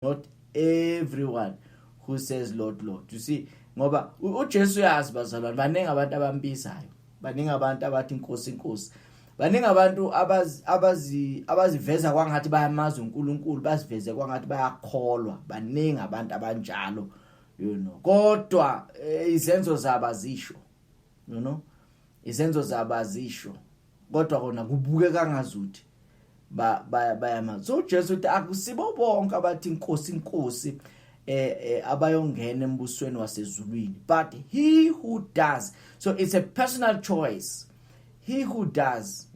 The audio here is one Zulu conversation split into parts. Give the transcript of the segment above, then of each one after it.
not everyone who says Lord, Lord. You see, ngoba uJesu uyazi bazalwane, baningi abantu abambizayo, baningi abantu abathi inkosi inkosi, baningi abantu abaziveza kwangathi bayamazi uNkulunkulu, baziveze kwangathi bayakholwa, baningi abantu abanjalo, kodwa izenzo zabo azisho, izenzo zabo azisho, kodwa kona kubuke kangazuthi bayamazi. So uJesu uthi akusibo bonke abathi inkosi inkosi abayongena embusweni wasezulwini, but he who does. So it's a personal choice. He who does,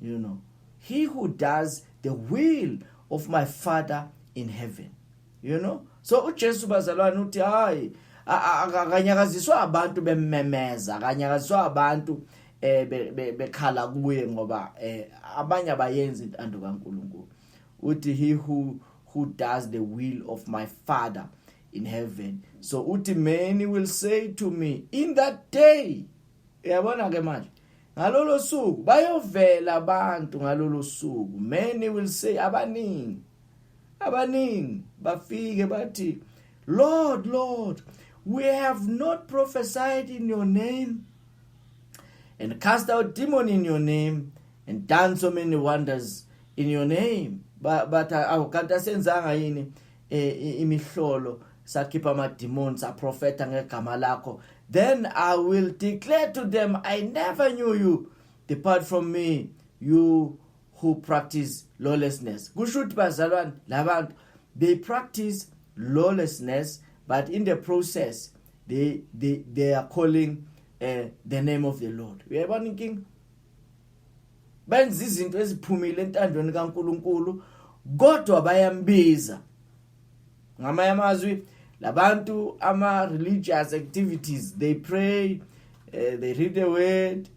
he who does the will of my Father in heaven, So uJesu bazalwane uthi hayi akanyakaziswa abantu bemmemeza, akanyakaziswa abantu bekhala kuye ngoba abanye abayenzi intando kaNkulunkulu. Uthi he who does the will of my Father in heaven. So uthi many will say to me in that day, yabona ke manje ngalolo suku bayovela abantu, ngalolo suku many will say, abaningi bafike bathi, Lord, Lord, we have not prophesied in your name and cast out demon in your name and done so many wonders in your name. But awukanta senzanga yini imihlolo, sakhipha ama-demons, saprofeta ngegama lakho? Then I will declare to them, I never knew you. Depart from me, you who practice lawlessness. Kusho ukuthi bazalwane, labantu they practice lawlessness, but in the process they are calling the name of the Lord. Uyabona inkinga? Benza izinto eziphumile entandweni kaNkulunkulu kodwa bayambiza. Ngamanye amazwi labantu ama-religious activities, they pray, they read the word,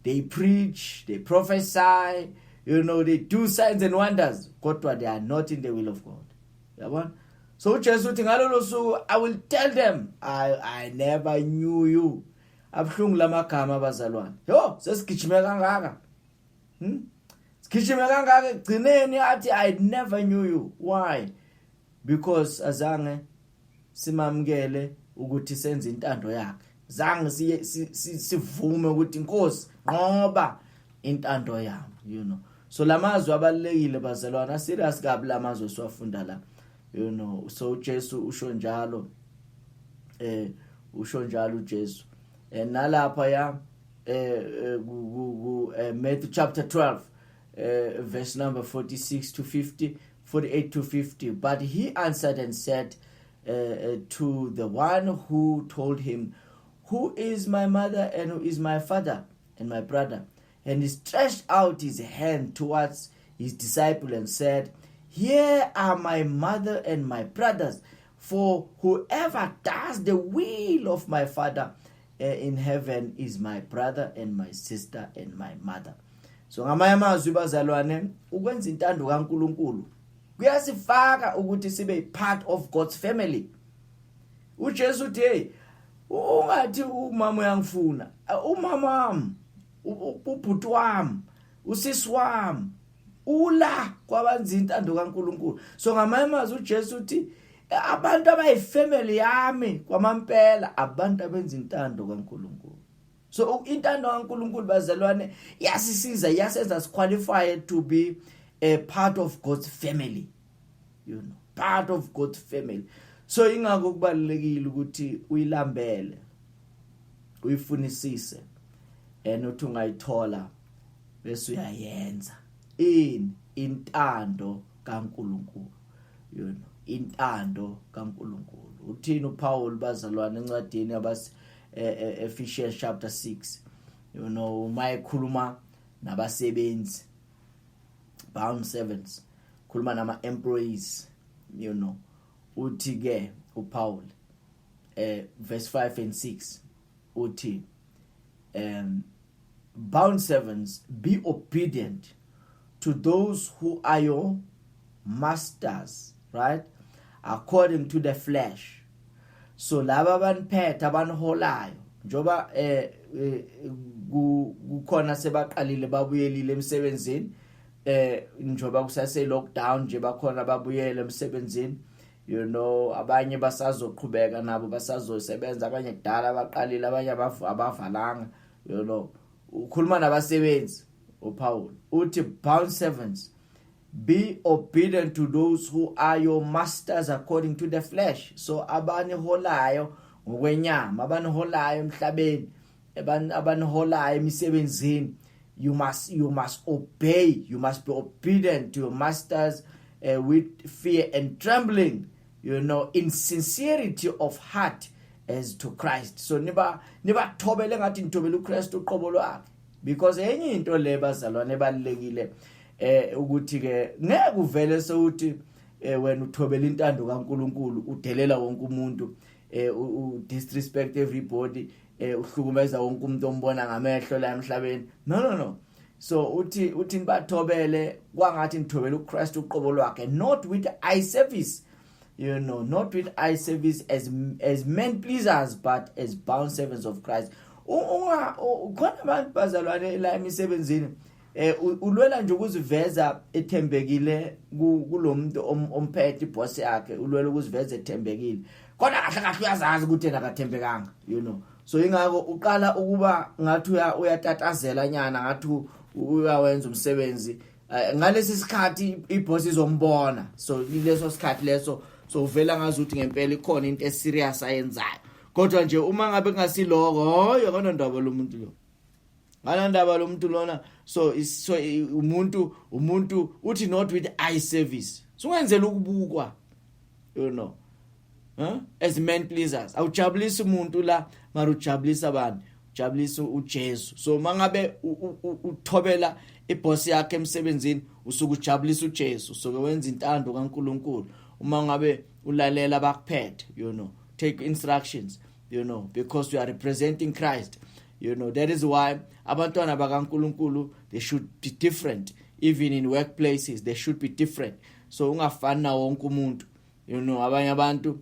they preach, they prophesy, they do signs and wonders, kodwa they are not in the will of God. Yabona? So uJesu uthi ngalolo suku I will tell them, I never knew you. Abhlungu lamagama bazalwane. Sesigijime kangaka. Sigijime kangaka egcineni athi I never knew you. Why? Because azange simamkele ukuthi senze intando yakhe. Zange sivume ukuthi inkosi ngoba intando yami, So lamazwi abalekile bazalwane, serious kabi lamazwi siwafunda la. So uJesu usho njalo uJesu. Nalapha ya Matthew chapter 12 verse number 46 to 50, 48 to 50. But he answered and said to the one who told him, who is my mother and who is my father and my brother? And he stretched out his hand towards his disciple and said, here are my mother and my brothers, for whoever does the will of my Father in heaven is my brother and my sister and my mother. So ngamanye amazwi bazalwane, ukwenza intando kaNkulunkulu kuyasifaka ukuthi sibe part of God's family. uJesu uthi hey, ungathi umama uyangifuna, umama wami, ubhuti wami, usisi wami ula kwabanza intando kaNkulunkulu. So ngamanye amazwi uJesu uthi abantu abayifamily yami kwamampela abantu abenza intando kaNkulunkulu. So intando kaNkulunkulu bazalwane yasisiza, yasenza qualified to be a part of God's family, part of God's family. So ingakho kubalekile ukuthi uyilambele, uyifunisise, uthi ungayithola bese uyayenza intando kaNkulunkulu, intando kaNkulunkulu. Uthini uPaul bazalwane encwadini Ephesians chapter 6, mayikhuluma nabasebenzi, bound servants, khuluma nama employees, uthi ke uPaul verse 5 and 6 uthi bound servants, be obedient to those who are your masters, right, according to the flesh. So laba baniphethe abanholayo njoba kukhona sebaqalile babuyelile emsebenzini, njoba kusase lockdown nje bakhona babuyele emsebenzini, you know, abanye basazoqhubeka nabo basazosebenza, abanye kudala abaqalile, abanye abavalanga, you know. Ukhuluma nabasebenzi uPaul uthi, bound servants, be obedient to those who are your masters according to the flesh. So abaniholayo ngokwenyama, abaniholayo emhlabeni, abaniholayo emisebenzini, you must obey, you must be obedient to your masters with fear and trembling, you know, in sincerity of heart as to Christ. So niba thobele ngathi nithobela uKristu uqobo lwakhe, because enye into le bazalwane ebalekile ukuthi ke ngeke uvele sewuthi wena uthobela intando kaNkuluNkulu udelela wonke umuntu, disrespect everybody, uhlukumeza wonke umuntu ombona ngamehlo la emhlabeni. No. So uthi nibathobele kwangathi nithobela uKristu uqobo lwakhe, not with eye service, you know, not with eye service as men pleasers, but as bound servants of Christ. Khona abantu bazalwane la emisebenzini ulwela nje ukuziveza ethembekile kulomuntu omphethe iboss yakhe, ulwela ukuziveza ethembekile, kodwa kahle uyazazi ukuthi yena akathembekanga, you know. So ingako uqala ukuba ngathi uyatatazela nyana, ngathi uyawenza umsebenzi ngalesi sikhathi iboss izombona. So leso sikhathi leso so uvela ngazuthi ngempela ikhona into eserious ayenzayo, kodwa nje uma ngabe kungasiloko hoyo kanondaba lo muntu lo, ngalandaba lo muntu lona. So umuntu uthi not with eye service, so ungenzela ukubukwa, you know, as men pleasers. Awujabulisa umuntu la, mara ujabulisa abantu, ujabulisa uJesu. So mangabe uthobela iboss yakhe emsebenzini, usuke ujabulisa uJesu, usuke wenza intando kaNkuluNkulu. Uma ngabe ulalela abakuphethe, you know, take instructions, you know, because you are representing Christ, you know. That is why abantwana bakaNkuluNkulu, they should be different. Even in workplaces they should be different. So ungafani na wonke umuntu, you know. Abanye abantu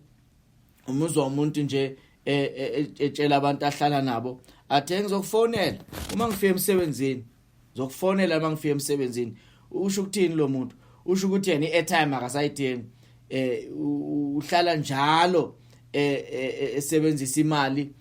umuzwa umuntu nje etshela abantu ahlala nabo athi ngizokufonela uma ngifika emsebenzini, ngizokufonela uma ngifika emsebenzini. Usho ukuthini lo muntu? Usho ukuthi yena i-airtime akasayidingi, uhlala njalo esebenzisa imali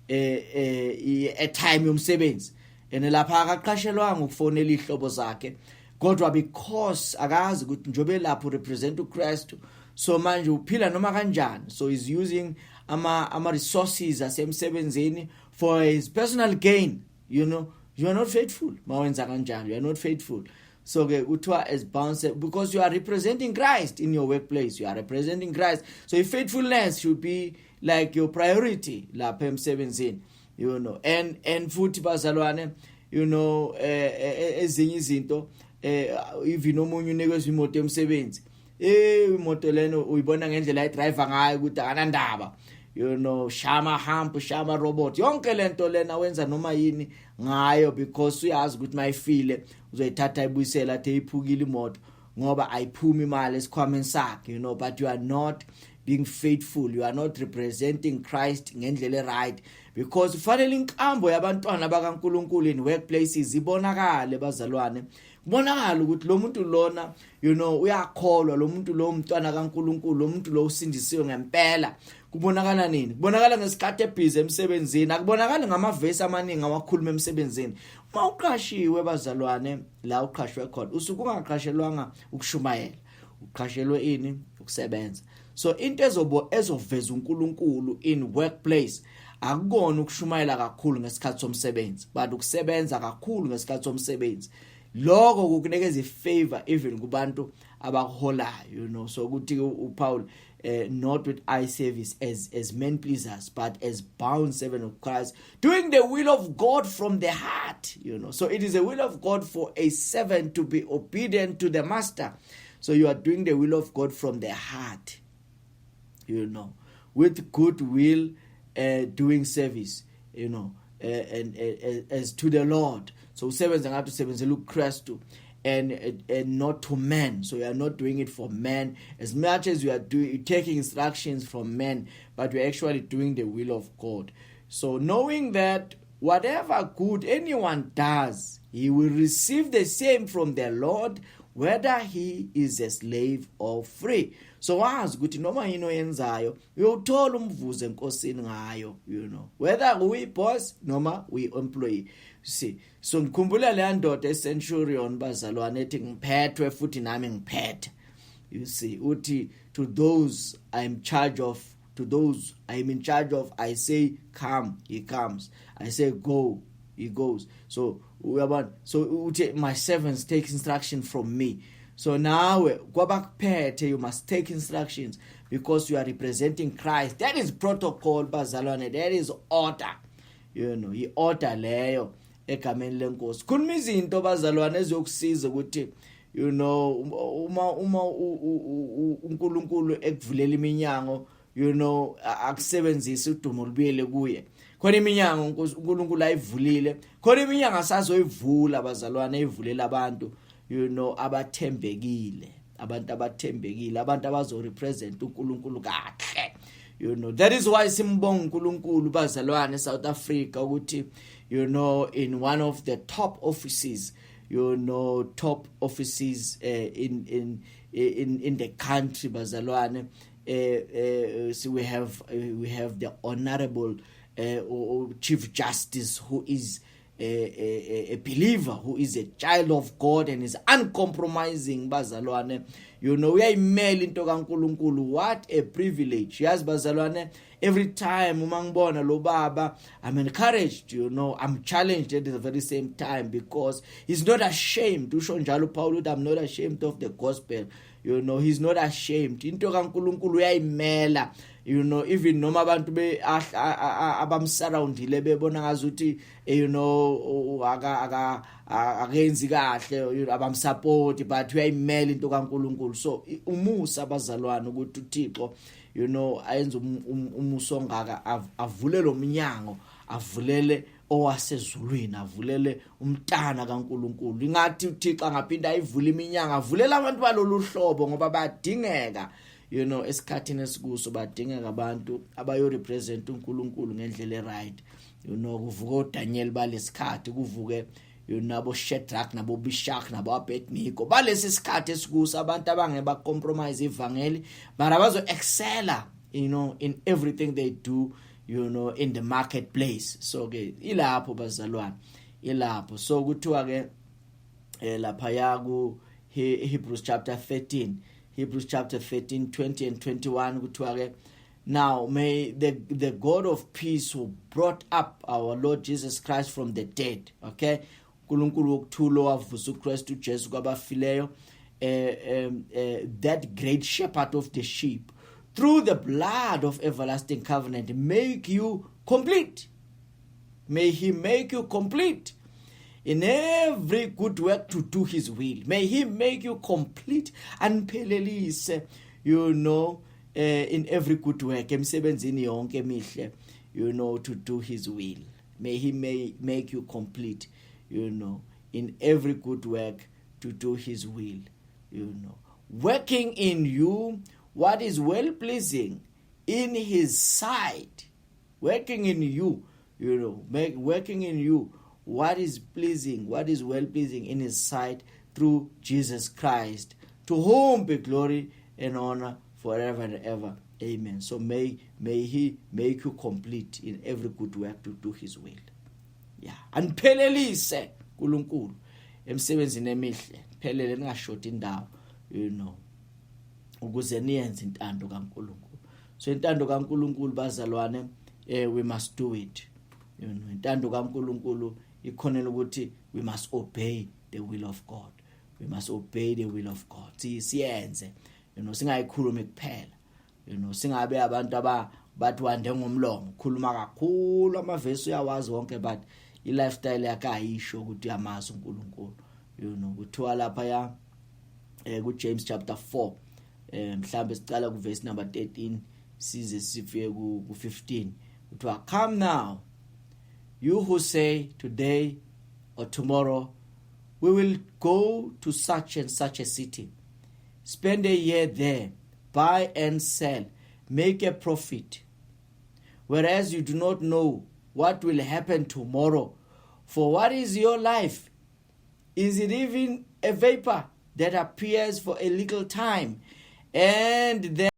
i-airtime yomsebenzi, and lapha akaqashelwanga ukufonela ihlobo zakhe, kodwa because akazi ukuthi njobe lapho represent uKristu, so manje uphila noma kanjani. So he's using ama resources asemsebenzini for his personal gain, you know. You are not faithful mawenza kanjalo, you are not faithful. So ke uthiwa as bound, because you are representing Christ in your workplace, you are representing Christ. So your faithfulness should be like your priority lapha emsebenzini, you know. And futhi bazalwane, you know, ezinye izinto even omunye unikezwe imoto emsebenzi, imoto leno uyibona ngendlela idriver ngayo ukuthi akanandaba, you know, shama hump, shama robot, yonke lento lena wenza noma yini ngayo, because uyazi ukuthi mayifile uzoyithatha ibuyisela athe iphukile imoto ngoba ayiphumi imali esikhwameni sakhe, you know. But you are not being faithful, you are not representing Christ ngendlela right, because ufanele inkambo yabantwana bakaNkuluNkulu in workplaces ibonakale bazalwane, kubonakala ukuthi lo muntu lona, you know, uyakholwa, lo muntu lo umntwana kaNkuluNkulu, lo muntu lo usindisiwe ngempela. Kubonakala nini? Kubonakala ngesikhathi ebhizi emsebenzini, akubonakala ngamavesi amaningi awakhuluma emsebenzini. Uma uqashiwe bazalwane la uqashwe khona, usuke ungaqashelwanga ukushumayela, uqashelwe ini? Ukusebenza. So into ezoveza uNkulunkulu in workplace akukona ukushumayela kakhulu ngesikhathi somsebenzi, but ukusebenza kakhulu ngesikhathi somsebenzi. Lokho kukunikeza ifavor even kubantu abaholayo, you know. So ukuthi uPaul not with eye service as men pleasers, but as bound servant of Christ, doing the will of God from the heart, you know. So it is the will of God for a servant to be obedient to the master. So you are doing the will of God from the heart, you know, with good will, doing service, you know, and as to the Lord. So usebenza ngathi usebenzela uKristu and not to men. So you are not doing it for men as much as you are taking instructions from men, but you're actually doing the will of God. So knowing that whatever good anyone does, he will receive the same from the Lord, whether he is a slave or free. So wazi ukuthi noma yini oyenzayo uyothola umvuzo enkosini ngayo, whether uyi-boss noma uyi-employee. See, so ngikhumbula le ndoda e-Centurion bazalwane ethi ngiphethwe futhi nami ngiphethe. You see, uthi to those I'm in charge of, I say come, he comes. I say go, he goes. So my servants take instruction from me. So now you must take instructions because you are representing Christ. That is protocol bazalwane, that is order. He order leyo egameni lenkosi. Kunima izinto bazalwane ezokusiza ukuthi uma uNkulunkulu ekuvulela iminyango, akusebenzise udumo lubuyele kuye. Khona iminyango uNkulunkulu ayivulile, khona iminyango asazoyivula bazalwane, ayivulela abantu abathembekile, abantu abazorepresent uNkulunkulu kahle. That is why simbonga uNkulunkulu bazalwane South Africa ukuthi in one of the top offices, in the country bazalwane, so we have the honorable Chief Justice, who is a believer, who is a child of God and is uncompromising bazalwane. Uyayimela into kaNkulunkulu. What a privilege. Yes bazalwane, every time uma ngibona lo baba, I'm encouraged, I'm challenged at the very same time, because he's not ashamed. Usho njalo Paul, I'm not ashamed of the gospel. He's not ashamed. Into kaNkulunkulu uyayimela. Even noma abantu abamsurroundile bebona ngazuthi akenzi kahle, abamsupport, but uyayimela into kaNkulunkulu. So umusa bazalwane ukuthi uThixo ayenza umuso ongaka, avule lo mnyango, avulele owasezulwini, avulele umntana kaNkulunkulu. Ingathi uThixo angaphinda ayivule iminyango, avulela abantu balolu hlobo ngoba badingeka. Esikhathini esikuso badingeka abantu abayorepresent uNkulunkulu ngendlela eright. Kuvuka uDaniel balesikhathi, kuvuke nabo Shadrach nabo Meshach nabo Abednego balesi sikhathi esikuso, abantu abangeba compromise ivangeli, but abazo excella in everything they do, in the marketplace. So ke ilapho bazalwane, ilapho. So kuthiwa ke lapha yaku Hebrews chapter 13, 20 and 21 kuthiwa ke, now may the God of peace who brought up our Lord Jesus Christ from the dead, okay, uNkulunkulu wokuthulo wavusa uKristu Jesu kwabafileyo, that great shepherd of the sheep, through the blood of everlasting covenant, make you complete. May he make you complete in every good work to do his will. May he make you complete and pelelise, in every good work, emsebenzini yonke emihle, to do his will. May he make you complete, in every good work to do his will, working in you what is well pleasing in his sight. Working in you, working in you what is pleasing, what is well pleasing in his sight through Jesus Christ, to whom be glory and honor forever and ever. Amen. So may he make you complete in every good work to do his will. Yeah. And pelelise uNkulunkulu emsebenzini emihle, phelele ningashoti indawo, ukuze niyenze intando kaNkulunkulu. So intando kaNkulunkulu bazalwane, we must do it. Intando kaNkulunkulu ikhonela ukuthi we must obey the will of God. We must obey the will of God. Siyenze, singayikhulumi kuphela. Singabe abantu bathi wande ngomlomo, khuluma kakhulu amavesi uyawazi wonke, but i-lifestyle yakhe ayisho ukuthi amazi uNkulunkulu. Kuthiwa lapha ya ku-James chapter 4, mhlambe sicala ku-verse number 13 size sifike ku-15. Kuthiwa, come now, you who say today or tomorrow we will go to such and such a city, spend a year there, buy and sell, make a profit, whereas you do not know what will happen tomorrow. For what is your life? Is it even a vapor that appears for a little time, and then